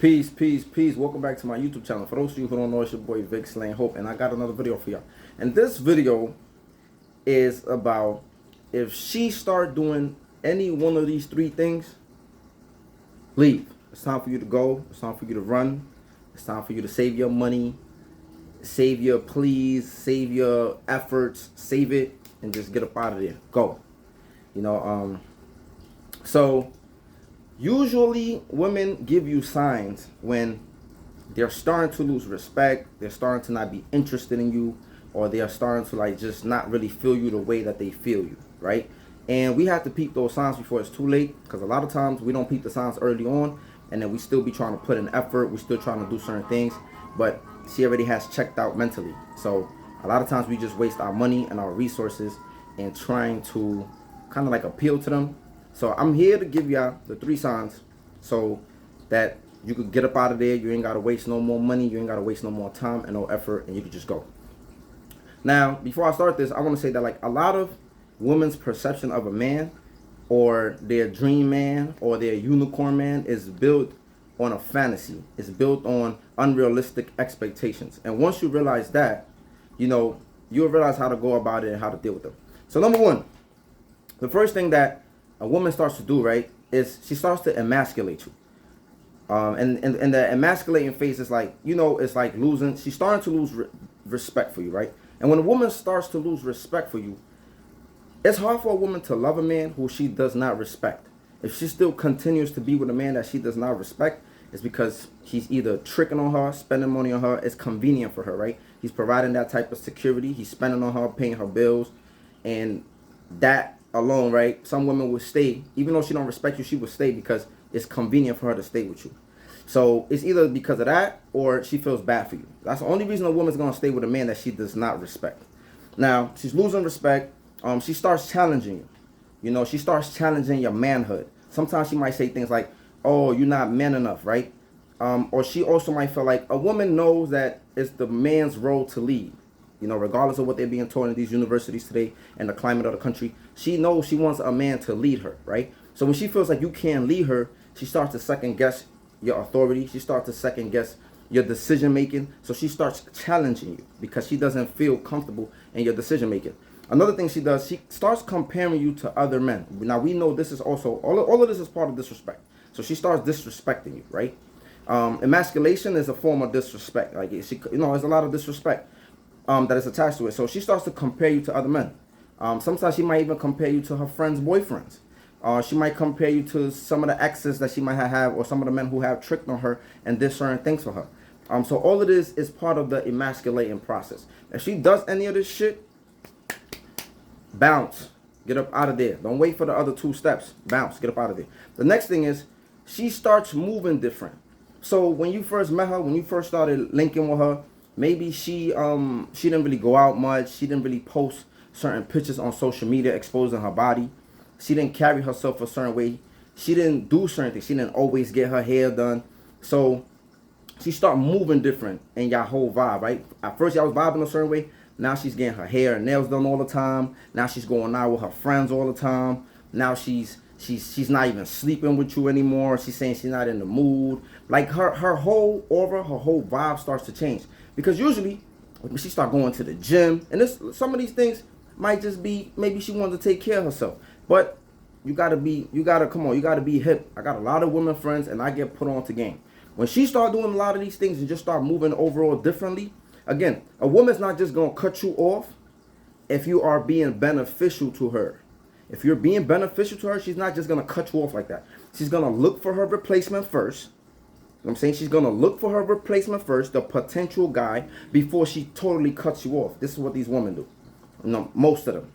Peace, peace, peace. Welcome back to my YouTube channel. For those of you who don't know, it's your boy vicslanghope, and I got another video for y'all. And this video is about if she start doing any one of these three things, leave. It's time for you to go. It's time for you to run. It's time for you to save your money, save your pleas, save your efforts, save it, and just get up out of there. Go. So usually women give you signs when they're starting to lose respect, they're starting to not be interested in you, or they are starting to just not really feel you the way that they feel you, right? And we have to peep those signs before it's too late, because a lot of times we don't peep the signs early on, and then we still be trying to put in effort, we still trying to do certain things, but she already has checked out mentally. So a lot of times we just waste our money and our resources in trying to kind of appeal to them. So I'm here to give y'all the three signs so that you could get up out of there. You ain't got to waste no more money. You ain't got to waste no more time and no effort, and you can just go. Now, before I start this, I want to say that a lot of women's perception of a man or their dream man or their unicorn man is built on a fantasy. It's built on unrealistic expectations. And once you realize that, you'll realize how to go about it and how to deal with them. So number one, the first thing that a woman starts to do, right, is she starts to emasculate you. And the emasculating phase is it's like losing, she's starting to lose respect for you, right? And when a woman starts to lose respect for you, it's hard for a woman to love a man who she does not respect. If she still continues to be with a man that she does not respect, it's because he's either tricking on her, spending money on her. It's convenient for her, right? He's providing that type of security. He's spending on her, paying her bills, and that alone, right? Some women will stay, even though she don't respect you, she will stay because it's convenient for her to stay with you. So it's either because of that or she feels bad for you. That's the only reason a woman's gonna stay with a man that she does not respect. Now she's losing respect. She starts challenging you. She starts challenging your manhood. Sometimes she might say things like, "Oh, you're not man enough," right? Or she also might feel like a woman knows that it's the man's role to lead. Regardless of what they're being taught in these universities today and the climate of the country, she knows she wants a man to lead her, right? So when she feels like you can't lead her, she starts to second guess your authority. She starts to second guess your decision making. So she starts challenging you because she doesn't feel comfortable in your decision making. Another thing she does, she starts comparing you to other men. Now we know this is also, all of this is part of disrespect. So she starts disrespecting you, right? Emasculation is a form of disrespect. There's a lot of disrespect that is attached to it. So she starts to compare you to other men. Sometimes she might even compare you to her friends' boyfriends. She might compare you to some of the exes that she might have, or some of the men who have tricked on her and did certain things for her. So all of this is part of the emasculating process. If she does any of this shit, bounce. Get up out of there. Don't wait for the other two steps. Bounce. Get up out of there. The next thing is she starts moving different. So when you first met her, when you first started linking with her, maybe she didn't really go out much. She didn't really post certain pictures on social media exposing her body. She didn't carry herself a certain way. She didn't do certain things. She didn't always get her hair done. So she started moving different in your whole vibe, right? At first y'all was vibing a certain way. Now she's getting her hair and nails done all the time. Now she's going out with her friends all the time. Now she's not even sleeping with you anymore. She's saying she's not in the mood. Her whole aura, her whole vibe starts to change. Because usually when she start going to the gym, and some of these things might just be maybe she wants to take care of herself. But you gotta be hip. I got a lot of women friends and I get put on to game. When she start doing a lot of these things and just start moving overall differently, again, a woman's not just gonna cut you off if you are being beneficial to her. If you're being beneficial to her, she's not just gonna cut you off like that. She's gonna look for her replacement first. I'm saying she's gonna look for her replacement first, the potential guy, before she totally cuts you off. This is what these women do. Most of them.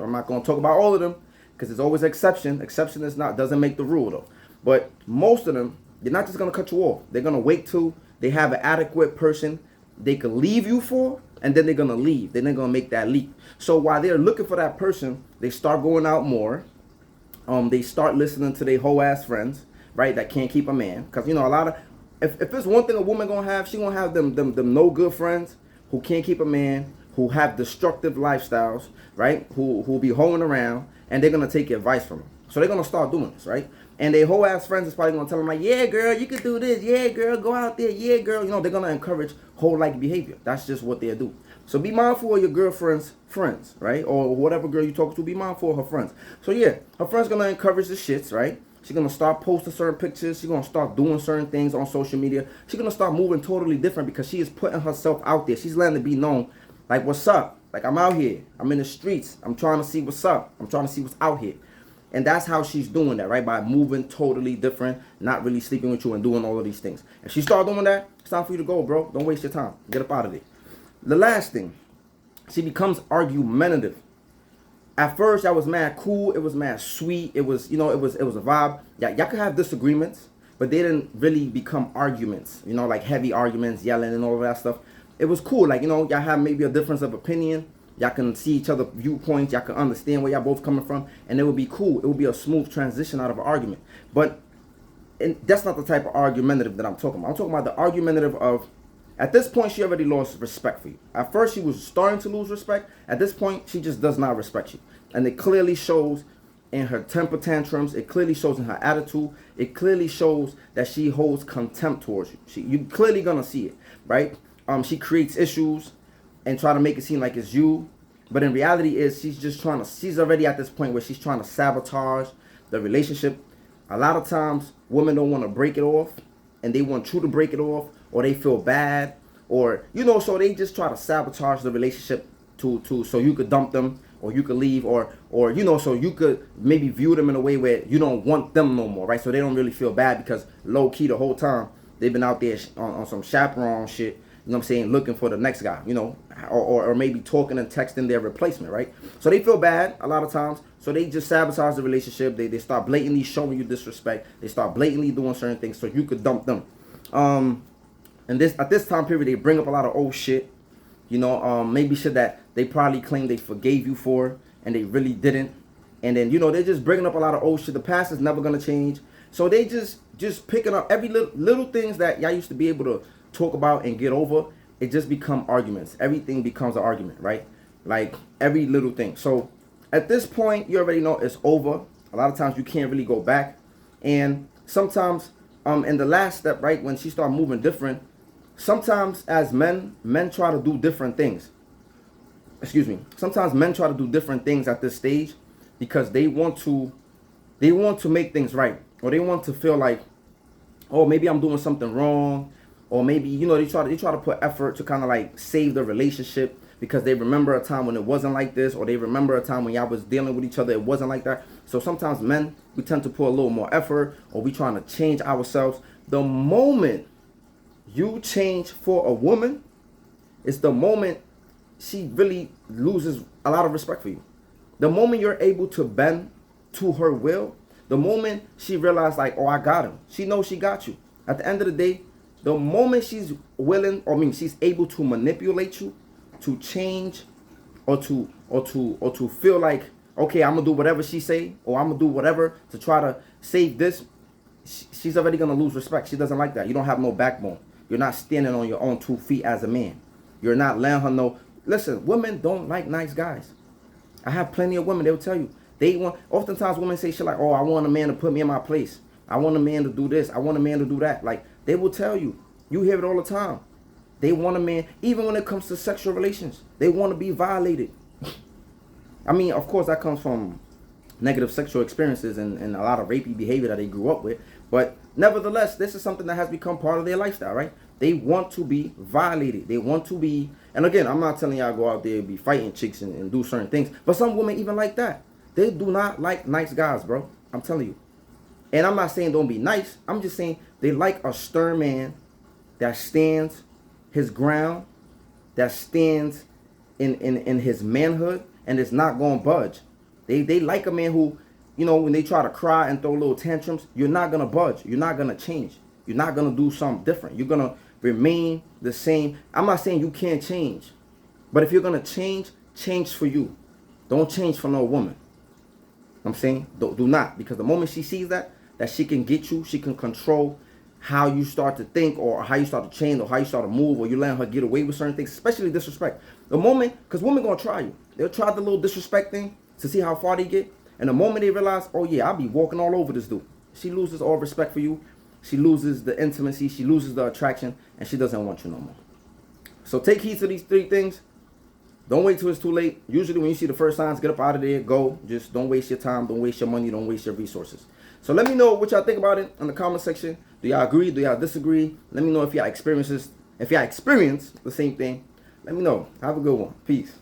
I'm not gonna talk about all of them because there's always exception. Exception doesn't make the rule though. But most of them, they're not just gonna cut you off. They're gonna wait till they have an adequate person they could leave you for, and then they're gonna leave. Then they're gonna make that leap. So while they're looking for that person, they start going out more. They start listening to their whole ass friends, right? That can't keep a man. Because a lot of if there's one thing a woman gonna have, she gonna have them no good friends who can't keep a man, who have destructive lifestyles, right? Who be hoeing around, and they're gonna take advice from them. So they're gonna start doing this, right? And their whole ass friends is probably gonna tell them like, yeah, girl, you can do this. Yeah, girl, go out there. Yeah, girl. You know, they're gonna encourage whole like behavior. That's just what they do. So be mindful of your girlfriend's friends, right? Or whatever girl you talk to, be mindful of her friends. So yeah, her friend's gonna encourage the shits, right? She's gonna start posting certain pictures. She's gonna start doing certain things on social media. She's gonna start moving totally different because she is putting herself out there. She's letting it be known, like, what's up? Like, I'm out here. I'm in the streets. I'm trying to see what's up. I'm trying to see what's out here. And that's how she's doing that, right? By moving totally different, not really sleeping with you and doing all of these things. If she start doing that, it's time for you to go, bro. Don't waste your time. Get up out of there. The last thing, she becomes argumentative. At first, I was mad cool. It was mad sweet. It was, it was a vibe. Yeah, y'all could have disagreements, but they didn't really become arguments. Like heavy arguments, yelling and all of that stuff. It was cool. Like, y'all have maybe a difference of opinion. Y'all can see each other's viewpoints. Y'all can understand where y'all both coming from, and it would be cool. It would be a smooth transition out of an argument. But that's not the type of argumentative that I'm talking about. I'm talking about the argumentative of, at this point, she already lost respect for you. At first, she was starting to lose respect. At this point, she just does not respect you. And it clearly shows in her temper tantrums. It clearly shows in her attitude. It clearly shows that she holds contempt towards you. You're clearly going to see it, right? She creates issues and try to make it seem like it's you. But in reality she's already at this point where she's trying to sabotage the relationship. A lot of times, women don't want to break it off, and they want you to break it off, or they feel bad, or so they just try to sabotage the relationship so you could dump them, or you could leave, or so you could maybe view them in a way where you don't want them no more, right? So they don't really feel bad because low key the whole time they've been out there on some chaperone shit, looking for the next guy, or maybe talking and texting their replacement, right? So they feel bad a lot of times. So they just sabotage the relationship. They start blatantly showing you disrespect. They start blatantly doing certain things so you could dump them. And at this time period, they bring up a lot of old shit, maybe shit that they probably claim they forgave you for, and they really didn't. And then, they're just bringing up a lot of old shit. The past is never going to change. So they just picking up every little things that y'all used to be able to talk about and get over. It just become arguments. Everything becomes an argument, right? Like every little thing. So at this point, you already know it's over. A lot of times you can't really go back. And sometimes, in the last step, right, when she started moving different, sometimes as men try to do different things. Sometimes men try to do different things at this stage because they want to make things right, or they want to feel like, oh, maybe I'm doing something wrong, or maybe they try to put effort to kind of like save the relationship because they remember a time when it wasn't like this, or they remember a time when y'all was dealing with each other, it wasn't like that. So sometimes men, we tend to put a little more effort, or we trying to change ourselves. The moment you change for a woman, it's the moment she really loses a lot of respect for you. The moment you're able to bend to her will, the moment she realizes like, oh, I got him. She knows she got you. At the end of the day, the moment she's willing, she's able to manipulate you, to change, or to feel like, okay, I'm gonna do whatever she say, or I'm gonna do whatever to try to save this, she's already gonna lose respect. She doesn't like that. You don't have no backbone. You're not standing on your own 2 feet as a man. You're not letting her know. Listen, women don't like nice guys. I have plenty of women, they'll tell you. Oftentimes women say shit like, oh, I want a man to put me in my place. I want a man to do this. I want a man to do that. Like, they will tell you. You hear it all the time. They want a man, even when it comes to sexual relations, they want to be violated. Of course, that comes from negative sexual experiences and a lot of rapey behavior that they grew up with. But nevertheless, this is something that has become part of their lifestyle, right? They want to be violated. They want to be, and again, I'm not telling y'all go out there and be fighting chicks and do certain things. But some women even like that. They do not like nice guys, bro. I'm telling you. And I'm not saying don't be nice. I'm just saying they like a stern man that stands his ground, that stands in his manhood, and is not going to budge. They like a man who, when they try to cry and throw little tantrums, you're not going to budge. You're not going to change. You're not going to do something different. You're going to remain the same. I'm not saying you can't change. But if you're going to change for you. Don't change for no woman. I'm saying do not. Because the moment she sees that she can get you, she can control how you start to think, or how you start to change, or how you start to move, or you letting her get away with certain things, especially disrespect. The moment, because women going to try you. They'll try the little disrespect thing to see how far they get. And the moment they realize, oh yeah, I'll be walking all over this dude. she loses all respect for you. She loses the intimacy. She loses the attraction, and she doesn't want you no more. So take heed to these 3 things. Don't wait till it's too late. Usually when you see the first signs, get up out of there, go. Just don't waste your time. Don't waste your money. Don't waste your resources. So let me know what y'all think about it in the comment section. Do y'all agree? Do y'all disagree? Let me know if y'all experience the same thing. Let me know. Have a good one. Peace.